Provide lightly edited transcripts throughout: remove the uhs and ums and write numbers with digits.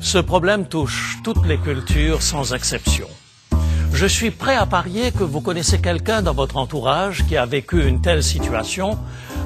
Ce problème touche toutes les cultures sans exception. Je suis prêt à parier que vous connaissez quelqu'un dans votre entourage qui a vécu une telle situation,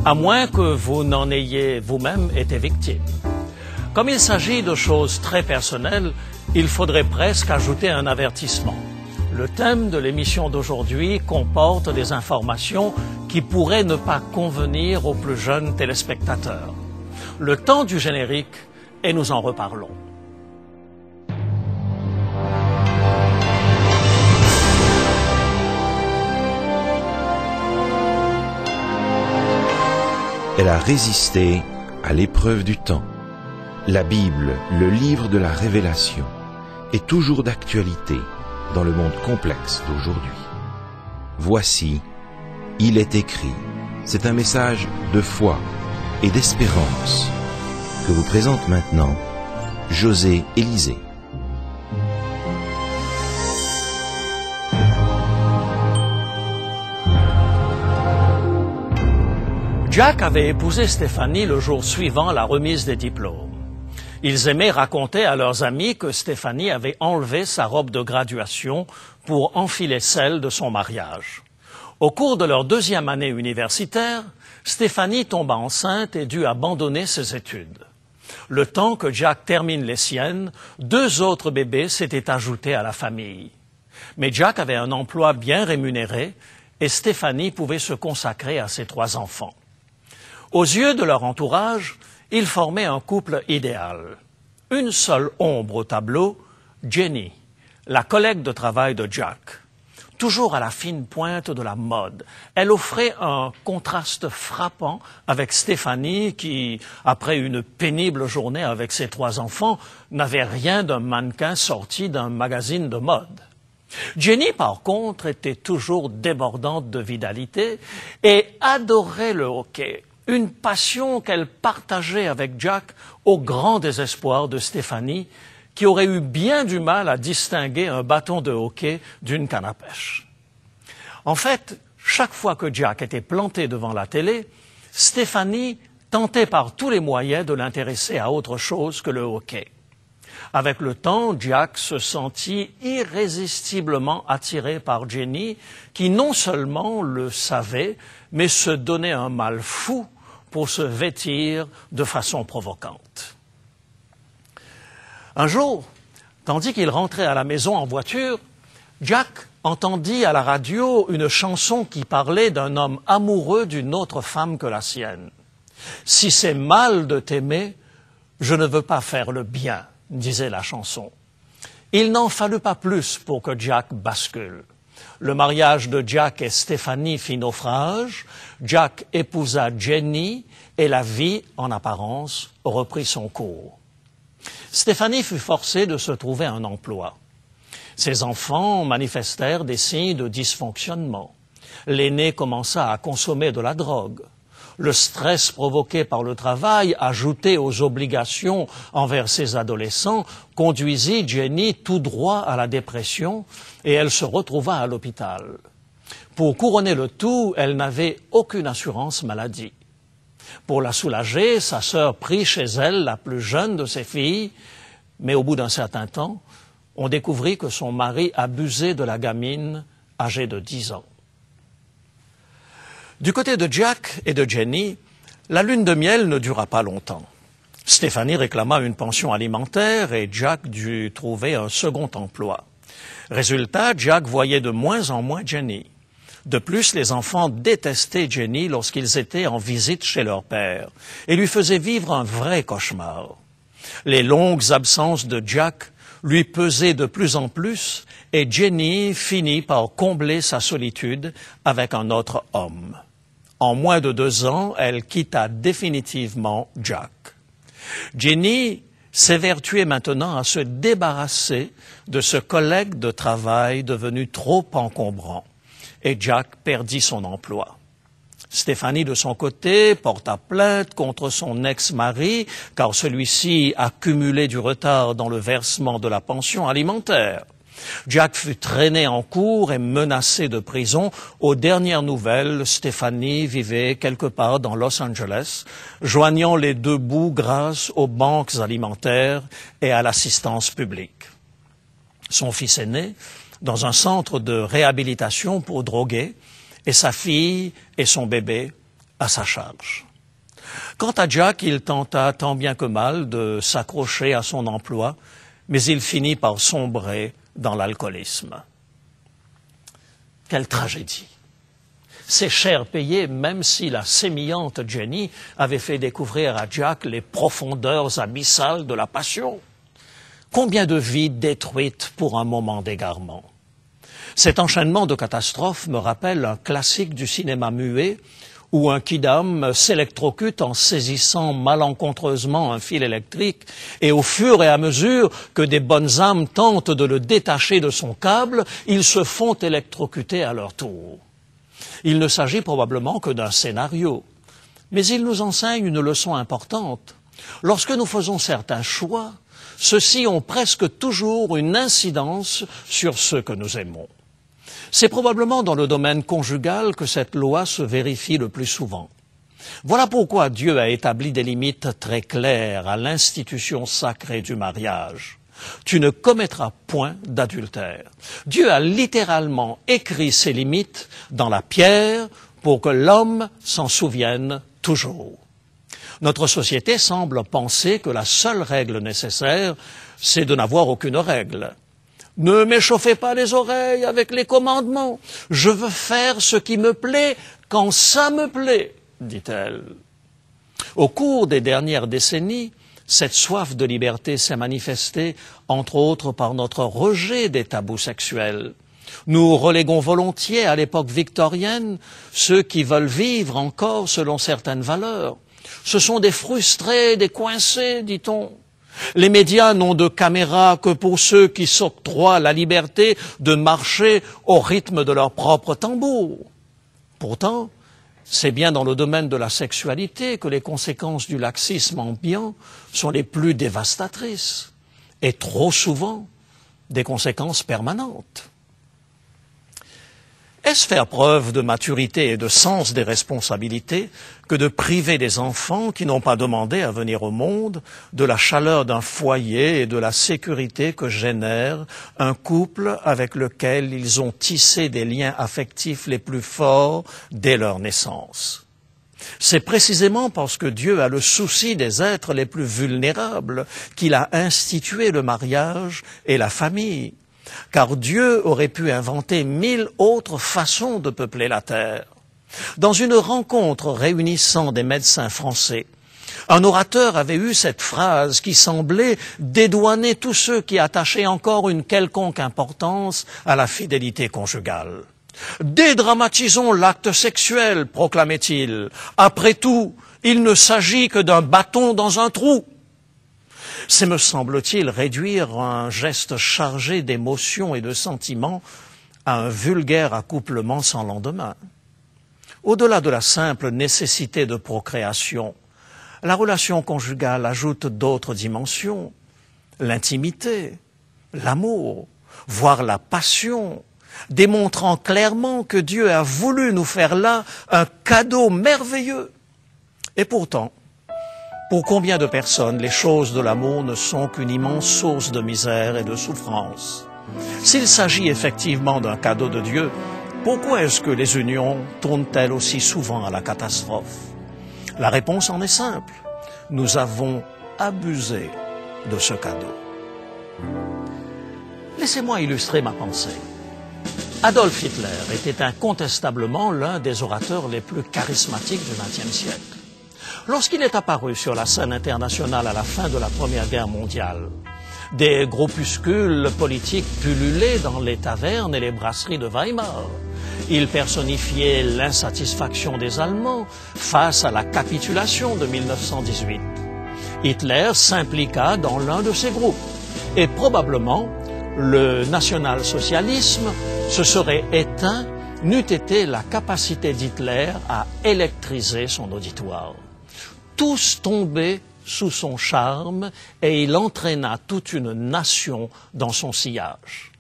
à moins que vous n'en ayez vous-même été victime. Comme il s'agit de choses très personnelles, il faudrait presque ajouter un avertissement. Le thème de l'émission d'aujourd'hui comporte des informations qui pourraient ne pas convenir aux plus jeunes téléspectateurs. Le temps du générique et nous en reparlons. Elle a résisté à l'épreuve du temps. La Bible, le livre de la révélation, est toujours d'actualité dans le monde complexe d'aujourd'hui. Voici, il est écrit. C'est un message de foi et d'espérance que vous présente maintenant José Élysée. Jack avait épousé Stéphanie le jour suivant la remise des diplômes. Ils aimaient raconter à leurs amis que Stéphanie avait enlevé sa robe de graduation pour enfiler celle de son mariage. Au cours de leur deuxième année universitaire, Stéphanie tomba enceinte et dut abandonner ses études. Le temps que Jack termine les siennes, 2 autres bébés s'étaient ajoutés à la famille. Mais Jack avait un emploi bien rémunéré et Stéphanie pouvait se consacrer à ses 3 enfants. Aux yeux de leur entourage, ils formaient un couple idéal. Une seule ombre au tableau, Jenny, la collègue de travail de Jack. Toujours à la fine pointe de la mode, elle offrait un contraste frappant avec Stéphanie qui, après une pénible journée avec ses 3 enfants, n'avait rien d'un mannequin sorti d'un magazine de mode. Jenny, par contre, était toujours débordante de vitalité et adorait le hockey. Une passion qu'elle partageait avec Jack au grand désespoir de Stéphanie, qui aurait eu bien du mal à distinguer un bâton de hockey d'une canne à pêche. En fait, chaque fois que Jack était planté devant la télé, Stéphanie tentait par tous les moyens de l'intéresser à autre chose que le hockey. Avec le temps, Jack se sentit irrésistiblement attiré par Jenny, qui non seulement le savait, mais se donnait un mal fou pour se vêtir de façon provocante. Un jour, tandis qu'il rentrait à la maison en voiture, Jack entendit à la radio une chanson qui parlait d'un homme amoureux d'une autre femme que la sienne. « Si c'est mal de t'aimer, je ne veux pas faire le bien », disait la chanson. Il n'en fallut pas plus pour que Jack bascule. Le mariage de Jack et Stéphanie fit naufrage, Jack épousa Jenny et la vie, en apparence, reprit son cours. Stéphanie fut forcée de se trouver un emploi. Ses enfants manifestèrent des signes de dysfonctionnement. L'aîné commença à consommer de la drogue. Le stress provoqué par le travail, ajouté aux obligations envers ses adolescents, conduisit Jenny tout droit à la dépression et elle se retrouva à l'hôpital. Pour couronner le tout, elle n'avait aucune assurance maladie. Pour la soulager, sa sœur prit chez elle la plus jeune de ses filles, mais au bout d'un certain temps, on découvrit que son mari abusait de la gamine âgée de 10 ans. Du côté de Jack et de Jenny, la lune de miel ne dura pas longtemps. Stéphanie réclama une pension alimentaire et Jack dut trouver un second emploi. Résultat, Jack voyait de moins en moins Jenny. De plus, les enfants détestaient Jenny lorsqu'ils étaient en visite chez leur père et lui faisaient vivre un vrai cauchemar. Les longues absences de Jack lui pesaient de plus en plus et Jenny finit par combler sa solitude avec un autre homme. En moins de 2 ans, elle quitta définitivement Jack. Jenny s'évertuait maintenant à se débarrasser de ce collègue de travail devenu trop encombrant, et Jack perdit son emploi. Stéphanie, de son côté, porta plainte contre son ex-mari, car celui-ci accumulait du retard dans le versement de la pension alimentaire. Jack fut traîné en cour et menacé de prison. Aux dernières nouvelles, Stéphanie vivait quelque part dans Los Angeles, joignant les deux bouts grâce aux banques alimentaires et à l'assistance publique. Son fils aîné, dans un centre de réhabilitation pour drogués, et sa fille et son bébé à sa charge. Quant à Jack, il tenta tant bien que mal de s'accrocher à son emploi, mais il finit par sombrer dans l'alcoolisme. Quelle tragédie! C'est cher payé, même si la sémillante Jenny avait fait découvrir à Jack les profondeurs abyssales de la passion. Combien de vies détruites pour un moment d'égarement! Cet enchaînement de catastrophes me rappelle un classique du cinéma muet où un kidam s'électrocute en saisissant malencontreusement un fil électrique et au fur et à mesure que des bonnes âmes tentent de le détacher de son câble, ils se font électrocuter à leur tour. Il ne s'agit probablement que d'un scénario, mais il nous enseigne une leçon importante. Lorsque nous faisons certains choix, ceux-ci ont presque toujours une incidence sur ceux que nous aimons. C'est probablement dans le domaine conjugal que cette loi se vérifie le plus souvent. Voilà pourquoi Dieu a établi des limites très claires à l'institution sacrée du mariage. Tu ne commettras point d'adultère. Dieu a littéralement écrit ces limites dans la pierre pour que l'homme s'en souvienne toujours. Notre société semble penser que la seule règle nécessaire, c'est de n'avoir aucune règle. Ne m'échauffez pas les oreilles avec les commandements. Je veux faire ce qui me plaît quand ça me plaît, dit-elle. Au cours des dernières décennies, cette soif de liberté s'est manifestée, entre autres, par notre rejet des tabous sexuels. Nous reléguons volontiers à l'époque victorienne ceux qui veulent vivre encore selon certaines valeurs. Ce sont des frustrés, des coincés, dit-on. Les médias n'ont de caméra que pour ceux qui s'octroient la liberté de marcher au rythme de leur propre tambour. Pourtant, c'est bien dans le domaine de la sexualité que les conséquences du laxisme ambiant sont les plus dévastatrices, et trop souvent des conséquences permanentes. Est-ce faire preuve de maturité et de sens des responsabilités que de priver des enfants qui n'ont pas demandé à venir au monde de la chaleur d'un foyer et de la sécurité que génère un couple avec lequel ils ont tissé des liens affectifs les plus forts dès leur naissance? C'est précisément parce que Dieu a le souci des êtres les plus vulnérables qu'il a institué le mariage et la famille. Car Dieu aurait pu inventer 1000 autres façons de peupler la terre. Dans une rencontre réunissant des médecins français, un orateur avait eu cette phrase qui semblait dédouaner tous ceux qui attachaient encore une quelconque importance à la fidélité conjugale. « Dédramatisons l'acte sexuel », proclamait-il. « Après tout, il ne s'agit que d'un bâton dans un trou. » C'est, me semble-t-il, réduire un geste chargé d'émotions et de sentiments à un vulgaire accouplement sans lendemain. Au-delà de la simple nécessité de procréation, la relation conjugale ajoute d'autres dimensions, l'intimité, l'amour, voire la passion, démontrant clairement que Dieu a voulu nous faire là un cadeau merveilleux. Et pourtant, pour combien de personnes les choses de l'amour ne sont qu'une immense source de misère et de souffrance? S'il s'agit effectivement d'un cadeau de Dieu, pourquoi est-ce que les unions tournent-elles aussi souvent à la catastrophe? La réponse en est simple. Nous avons abusé de ce cadeau. Laissez-moi illustrer ma pensée. Adolf Hitler était incontestablement l'un des orateurs les plus charismatiques du XXe siècle. Lorsqu'il est apparu sur la scène internationale à la fin de la Première Guerre mondiale, des groupuscules politiques pullulaient dans les tavernes et les brasseries de Weimar. Il personnifiait l'insatisfaction des Allemands face à la capitulation de 1918. Hitler s'impliqua dans l'un de ces groupes et probablement le national-socialisme se serait éteint n'eût été la capacité d'Hitler à électriser son auditoire. Tous tombaient sous son charme et il entraîna toute une nation dans son sillage.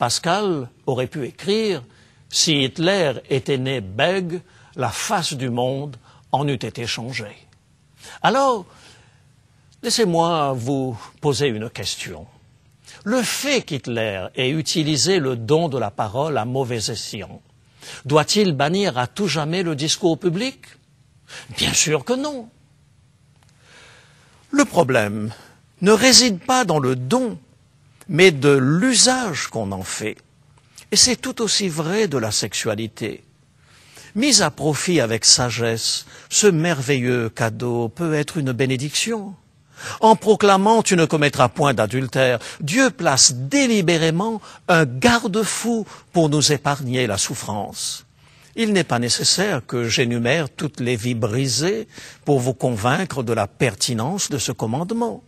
Pascal aurait pu écrire « Si Hitler était né bègue, la face du monde en eût été changée. » Alors, laissez-moi vous poser une question. Le fait qu'Hitler ait utilisé le don de la parole à mauvais escient, doit-il bannir à tout jamais le discours public? Bien sûr que non. Le problème ne réside pas dans le don, mais de l'usage qu'on en fait. Et c'est tout aussi vrai de la sexualité. Mis à profit avec sagesse, ce merveilleux cadeau peut être une bénédiction. En proclamant « tu ne commettras point d'adultère », Dieu place délibérément un garde-fou pour nous épargner la souffrance. Il n'est pas nécessaire que j'énumère toutes les vies brisées pour vous convaincre de la pertinence de ce commandement.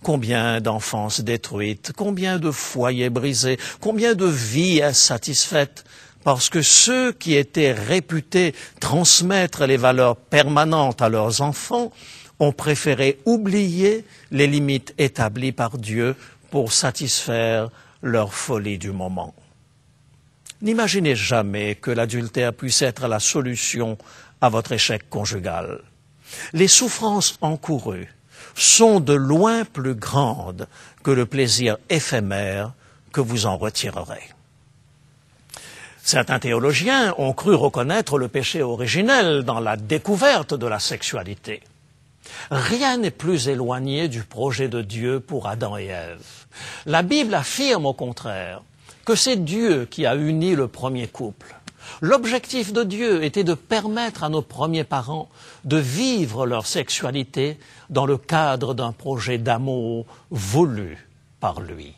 Combien d'enfances détruites, combien de foyers brisés, combien de vies insatisfaites, parce que ceux qui étaient réputés transmettre les valeurs permanentes à leurs enfants ont préféré oublier les limites établies par Dieu pour satisfaire leur folie du moment. N'imaginez jamais que l'adultère puisse être la solution à votre échec conjugal. Les souffrances encourues sont de loin plus grandes que le plaisir éphémère que vous en retirerez. Certains théologiens ont cru reconnaître le péché originel dans la découverte de la sexualité. Rien n'est plus éloigné du projet de Dieu pour Adam et Ève. La Bible affirme au contraire que c'est Dieu qui a uni le premier couple. L'objectif de Dieu était de permettre à nos premiers parents de vivre leur sexualité dans le cadre d'un projet d'amour voulu par lui.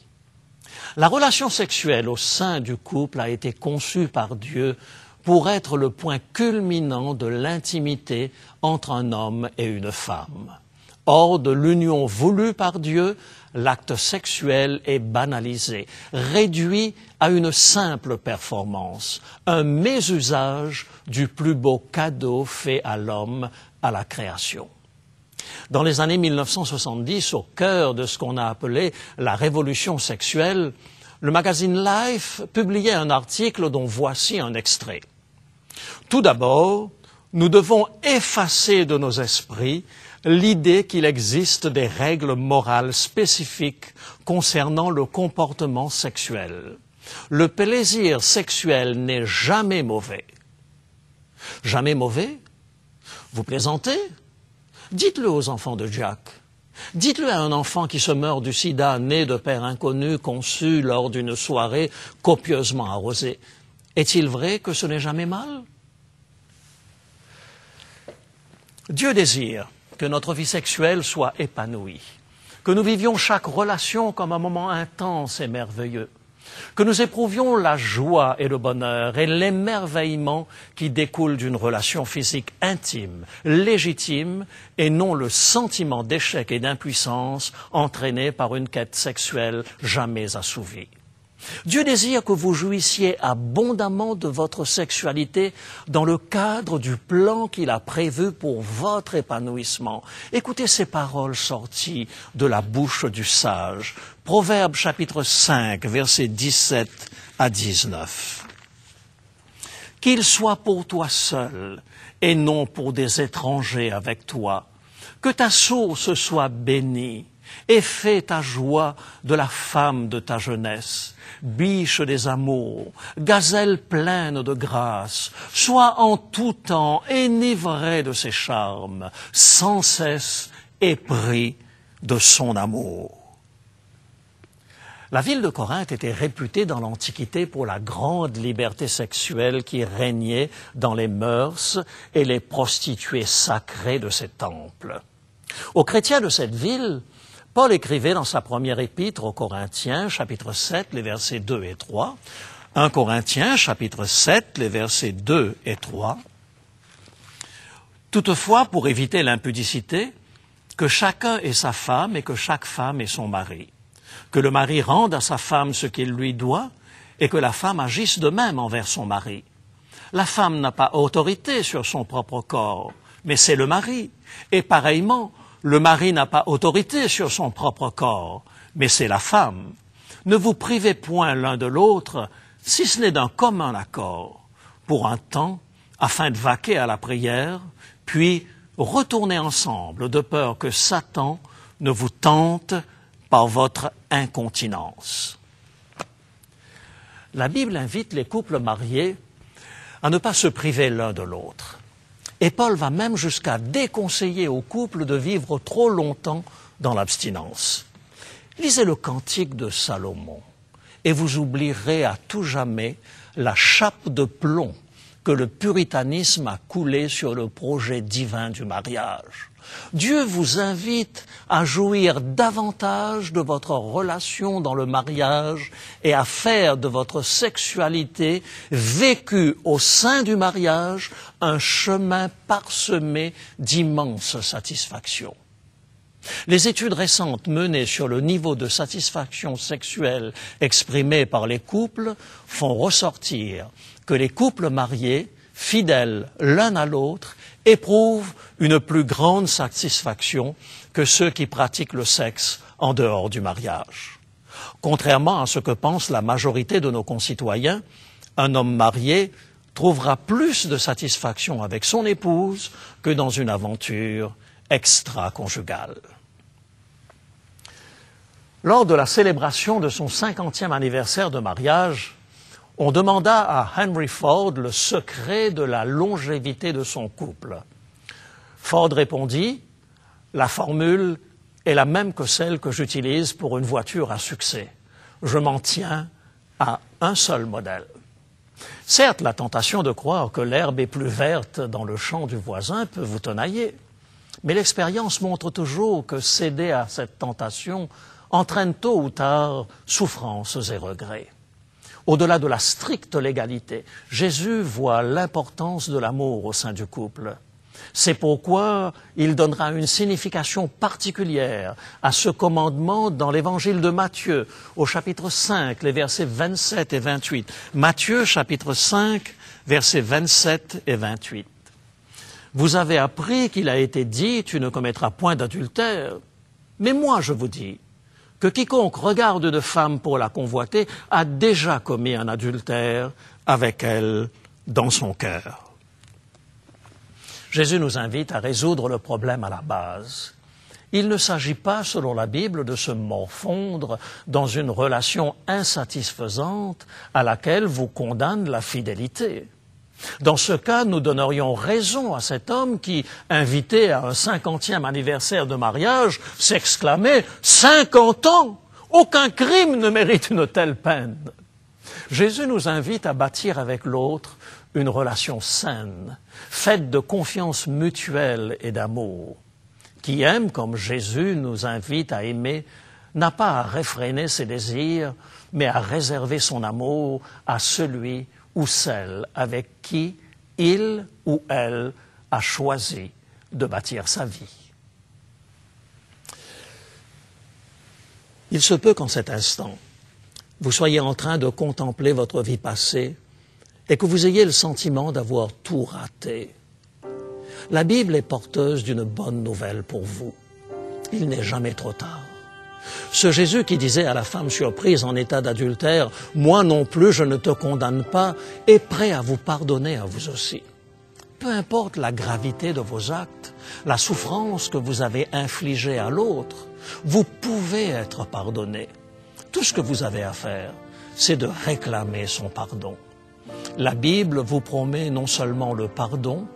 La relation sexuelle au sein du couple a été conçue par Dieu pour être le point culminant de l'intimité entre un homme et une femme. Hors de l'union voulue par Dieu, l'acte sexuel est banalisé, réduit à une simple performance, un mésusage du plus beau cadeau fait à l'homme à la création. Dans les années 1970, au cœur de ce qu'on a appelé la révolution sexuelle, le magazine Life publiait un article dont voici un extrait. Tout d'abord, nous devons effacer de nos esprits l'idée qu'il existe des règles morales spécifiques concernant le comportement sexuel. Le plaisir sexuel n'est jamais mauvais. Jamais mauvais? Vous plaisantez? Dites-le aux enfants de Jack. Dites-le à un enfant qui se meurt du sida, né de père inconnu, conçu lors d'une soirée copieusement arrosée. Est-il vrai que ce n'est jamais mal? Dieu désire que notre vie sexuelle soit épanouie, que nous vivions chaque relation comme un moment intense et merveilleux, que nous éprouvions la joie et le bonheur et l'émerveillement qui découlent d'une relation physique intime, légitime, et non le sentiment d'échec et d'impuissance entraîné par une quête sexuelle jamais assouvie. Dieu désire que vous jouissiez abondamment de votre sexualité dans le cadre du plan qu'il a prévu pour votre épanouissement. Écoutez ces paroles sorties de la bouche du sage. Proverbes chapitre 5, versets 17 à 19. « Qu'il soit pour toi seul et non pour des étrangers avec toi. Que ta source soit bénie. Et fais ta joie de la femme de ta jeunesse, biche des amours, gazelle pleine de grâce, sois en tout temps enivré de ses charmes, sans cesse épris de son amour. » La ville de Corinthe était réputée dans l'Antiquité pour la grande liberté sexuelle qui régnait dans les mœurs et les prostituées sacrées de ses temples. Aux chrétiens de cette ville, Paul écrivait dans sa première épître aux Corinthiens, chapitre 7, les versets 2 et 3, 1 Corinthiens, chapitre 7, les versets 2 et 3. « Toutefois, pour éviter l'impudicité, que chacun ait sa femme et que chaque femme ait son mari, que le mari rende à sa femme ce qu'il lui doit et que la femme agisse de même envers son mari. La femme n'a pas autorité sur son propre corps, mais c'est le mari, et pareillement, le mari n'a pas autorité sur son propre corps, mais c'est la femme. ne vous privez point l'un de l'autre, si ce n'est d'un commun accord, pour un temps, afin de vaquer à la prière, puis retournez ensemble, de peur que Satan ne vous tente par votre incontinence. La Bible invite les couples mariés à ne pas se priver l'un de l'autre. Et Paul va même jusqu'à déconseiller aux couples de vivre trop longtemps dans l'abstinence. Lisez le Cantique de Salomon et vous oublierez à tout jamais la chape de plomb que le puritanisme a coulée sur le projet divin du mariage. Dieu vous invite à jouir davantage de votre relation dans le mariage et à faire de votre sexualité vécue au sein du mariage un chemin parsemé d'immenses satisfactions. Les études récentes menées sur le niveau de satisfaction sexuelle exprimé par les couples font ressortir que les couples mariés, fidèles l'un à l'autre, éprouvent une plus grande satisfaction que ceux qui pratiquent le sexe en dehors du mariage. Contrairement à ce que pense la majorité de nos concitoyens, un homme marié trouvera plus de satisfaction avec son épouse que dans une aventure extra-conjugale. Lors de la célébration de son 50e anniversaire de mariage, on demanda à Henry Ford le secret de la longévité de son couple. Ford répondit « La formule est la même que celle que j'utilise pour une voiture à succès. Je m'en tiens à un seul modèle. » Certes, la tentation de croire que l'herbe est plus verte dans le champ du voisin peut vous tenailler. Mais l'expérience montre toujours que céder à cette tentation entraîne tôt ou tard souffrances et regrets. Au-delà de la stricte légalité, Jésus voit l'importance de l'amour au sein du couple. C'est pourquoi il donnera une signification particulière à ce commandement dans l'évangile de Matthieu, au chapitre 5, les versets 27 et 28. Matthieu, chapitre 5, versets 27 et 28. Vous avez appris qu'il a été dit « Tu ne commettras point d'adultère ». Mais moi, je vous dis que quiconque regarde une femme pour la convoiter a déjà commis un adultère avec elle dans son cœur. Jésus nous invite à résoudre le problème à la base. Il ne s'agit pas, selon la Bible, de se morfondre dans une relation insatisfaisante à laquelle vous condamne la fidélité. Dans ce cas, nous donnerions raison à cet homme qui, invité à un 50e anniversaire de mariage, s'exclamait « 50 ans! Aucun crime ne mérite une telle peine !» Jésus nous invite à bâtir avec l'autre une relation saine, faite de confiance mutuelle et d'amour. Qui aime comme Jésus nous invite à aimer n'a pas à réfréner ses désirs, mais à réserver son amour à celui ou celle avec qui il ou elle a choisi de bâtir sa vie. Il se peut qu'en cet instant, vous soyez en train de contempler votre vie passée et que vous ayez le sentiment d'avoir tout raté. La Bible est porteuse d'une bonne nouvelle pour vous. Il n'est jamais trop tard. Ce Jésus qui disait à la femme surprise en état d'adultère « Moi non plus, je ne te condamne pas » est prêt à vous pardonner à vous aussi. Peu importe la gravité de vos actes, la souffrance que vous avez infligée à l'autre, vous pouvez être pardonné. Tout ce que vous avez à faire, c'est de réclamer son pardon. La Bible vous promet non seulement le pardon,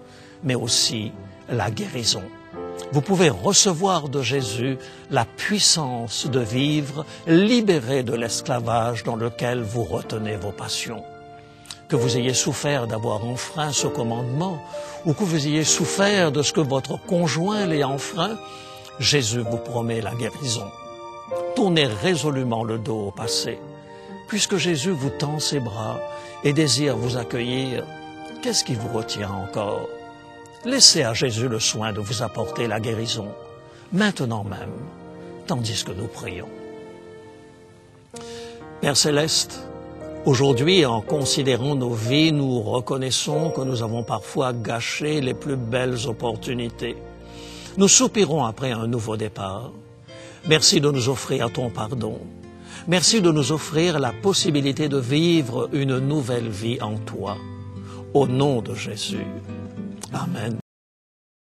mais aussi la guérison. Vous pouvez recevoir de Jésus la puissance de vivre libéré de l'esclavage dans lequel vous retenez vos passions. Que vous ayez souffert d'avoir enfreint ce commandement ou que vous ayez souffert de ce que votre conjoint l'ait enfreint, Jésus vous promet la guérison. Tournez résolument le dos au passé. Puisque Jésus vous tend ses bras et désire vous accueillir, qu'est-ce qui vous retient encore? Laissez à Jésus le soin de vous apporter la guérison, maintenant même, tandis que nous prions. Père Céleste, aujourd'hui, en considérant nos vies, nous reconnaissons que nous avons parfois gâché les plus belles opportunités. Nous soupirons après un nouveau départ. Merci de nous offrir ton pardon. Merci de nous offrir la possibilité de vivre une nouvelle vie en toi. Au nom de Jésus. Amen.